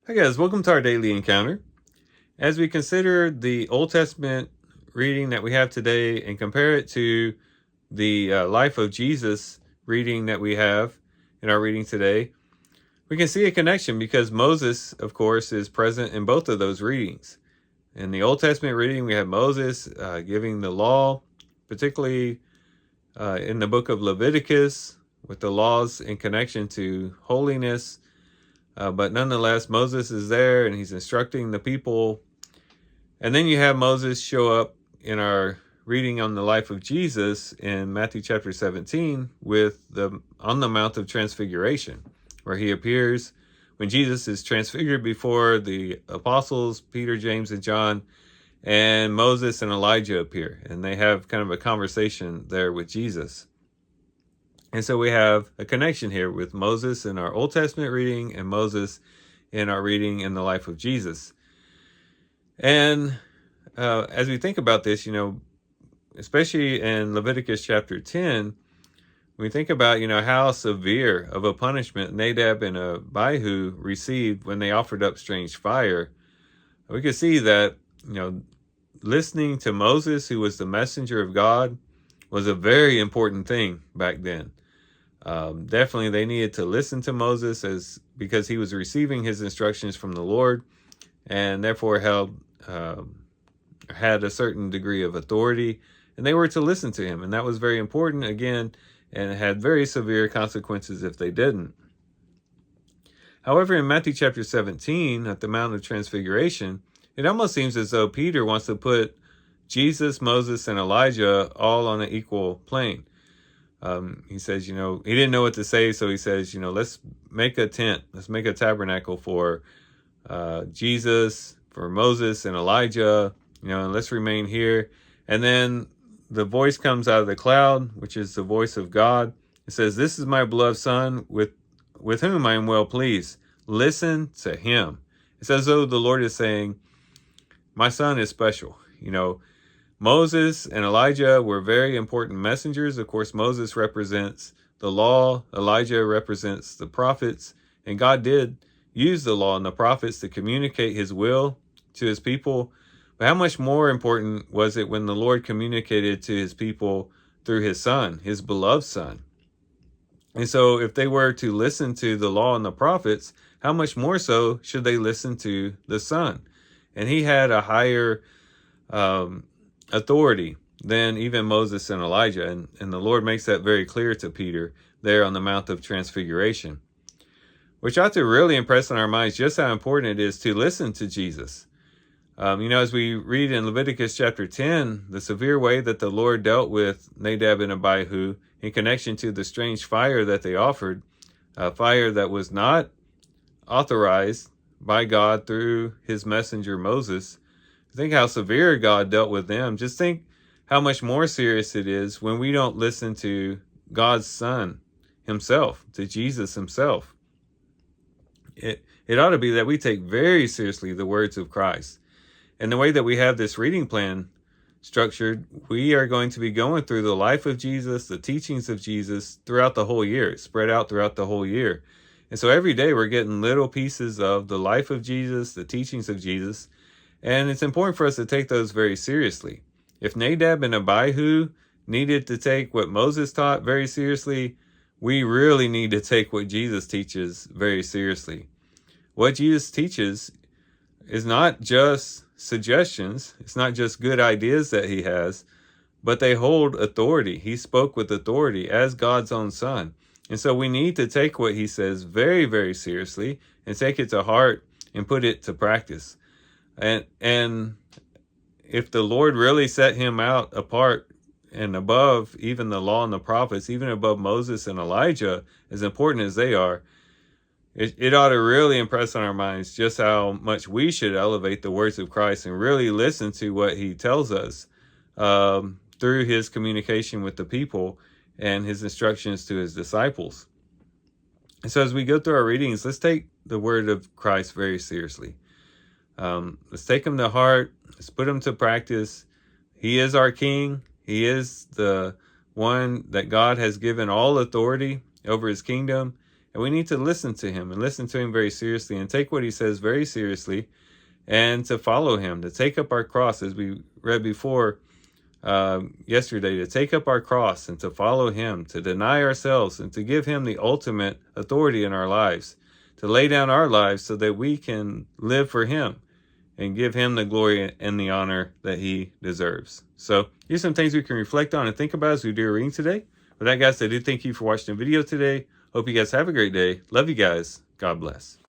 Hi guys, welcome to our daily encounter. As we consider the Old Testament reading that we have today and compare it to the life of Jesus reading that we have in our reading today, we can see a connection because Moses, of course, is present in both of those readings. In the Old Testament reading, we have Moses giving the law, particularly in the book of Leviticus, with the laws in connection to holiness. But nonetheless, Moses is there and he's instructing the people. And then you have Moses show up in our reading on the life of Jesus in Matthew chapter 17 on the Mount of Transfiguration, where he appears when Jesus is transfigured before the apostles, Peter, James, and John, and Moses and Elijah appear. And they have kind of a conversation there with Jesus. And so we have a connection here with Moses in our Old Testament reading and Moses in our reading in the life of Jesus. And as we think about this, especially in Leviticus chapter 10, we think about, how severe of a punishment Nadab and Abihu received when they offered up strange fire. We could see that, listening to Moses, who was the messenger of God, was a very important thing back then. Definitely they needed to listen to Moses because he was receiving his instructions from the Lord and therefore had a certain degree of authority, and they were to listen to him. And that was very important again, and it had very severe consequences if they didn't. However, in Matthew chapter 17 at the Mount of Transfiguration, it almost seems as though Peter wants to put Jesus, Moses, and Elijah all on an equal plane. He says, he didn't know what to say. So he says, let's make a tent. Let's make a tabernacle for Jesus, for Moses and Elijah, and let's remain here. And then the voice comes out of the cloud, which is the voice of God. It says, "This is my beloved son with whom I am well pleased. Listen to him." It's as though the Lord is saying, my son is special. Moses and Elijah were very important messengers. Of course, Moses represents the law. Elijah represents the prophets. And God did use the law and the prophets to communicate his will to his people. But how much more important was it when the Lord communicated to his people through his son, his beloved son? And so if they were to listen to the law and the prophets, how much more so should they listen to the son? And he had a higher authority than even Moses and Elijah. And the Lord makes that very clear to Peter there on the Mount of Transfiguration, which ought to really impress on our minds just how important it is to listen to Jesus. As we read in Leviticus chapter 10, the severe way that the Lord dealt with Nadab and Abihu in connection to the strange fire that they offered, a fire that was not authorized by God through his messenger Moses. Think how severe God dealt with them. Just think how much more serious it is when we don't listen to God's Son himself, to Jesus himself. It ought to be that we take very seriously the words of Christ. And the way that we have this reading plan structured, we are going to be going through the life of Jesus, the teachings of Jesus throughout the whole year, spread out throughout the whole year. And so every day we're getting little pieces of the life of Jesus, the teachings of Jesus. And it's important for us to take those very seriously. If Nadab and Abihu needed to take what Moses taught very seriously, we really need to take what Jesus teaches very seriously. What Jesus teaches is not just suggestions. It's not just good ideas that he has, but they hold authority. He spoke with authority as God's own son. And so we need to take what he says very, very seriously and take it to heart and put it to practice. And if the Lord really set him out apart and above even the law and the prophets, even above Moses and Elijah, as important as they are, it ought to really impress on our minds just how much we should elevate the words of Christ and really listen to what he tells us through his communication with the people and his instructions to his disciples. And so as we go through our readings, let's take the word of Christ very seriously. Let's take him to heart. Let's put him to practice. He is our King. He is the one that God has given all authority over his kingdom. And we need to listen to him and listen to him very seriously and take what he says very seriously and to follow him, to take up our cross, as we read before yesterday, to take up our cross and to follow him, to deny ourselves and to give him the ultimate authority in our lives, to lay down our lives so that we can live for him and give him the glory and the honor that he deserves. So here's some things we can reflect on and think about as we do a reading today. With that, guys, I do thank you for watching the video today. Hope you guys have a great day. Love you guys. God bless.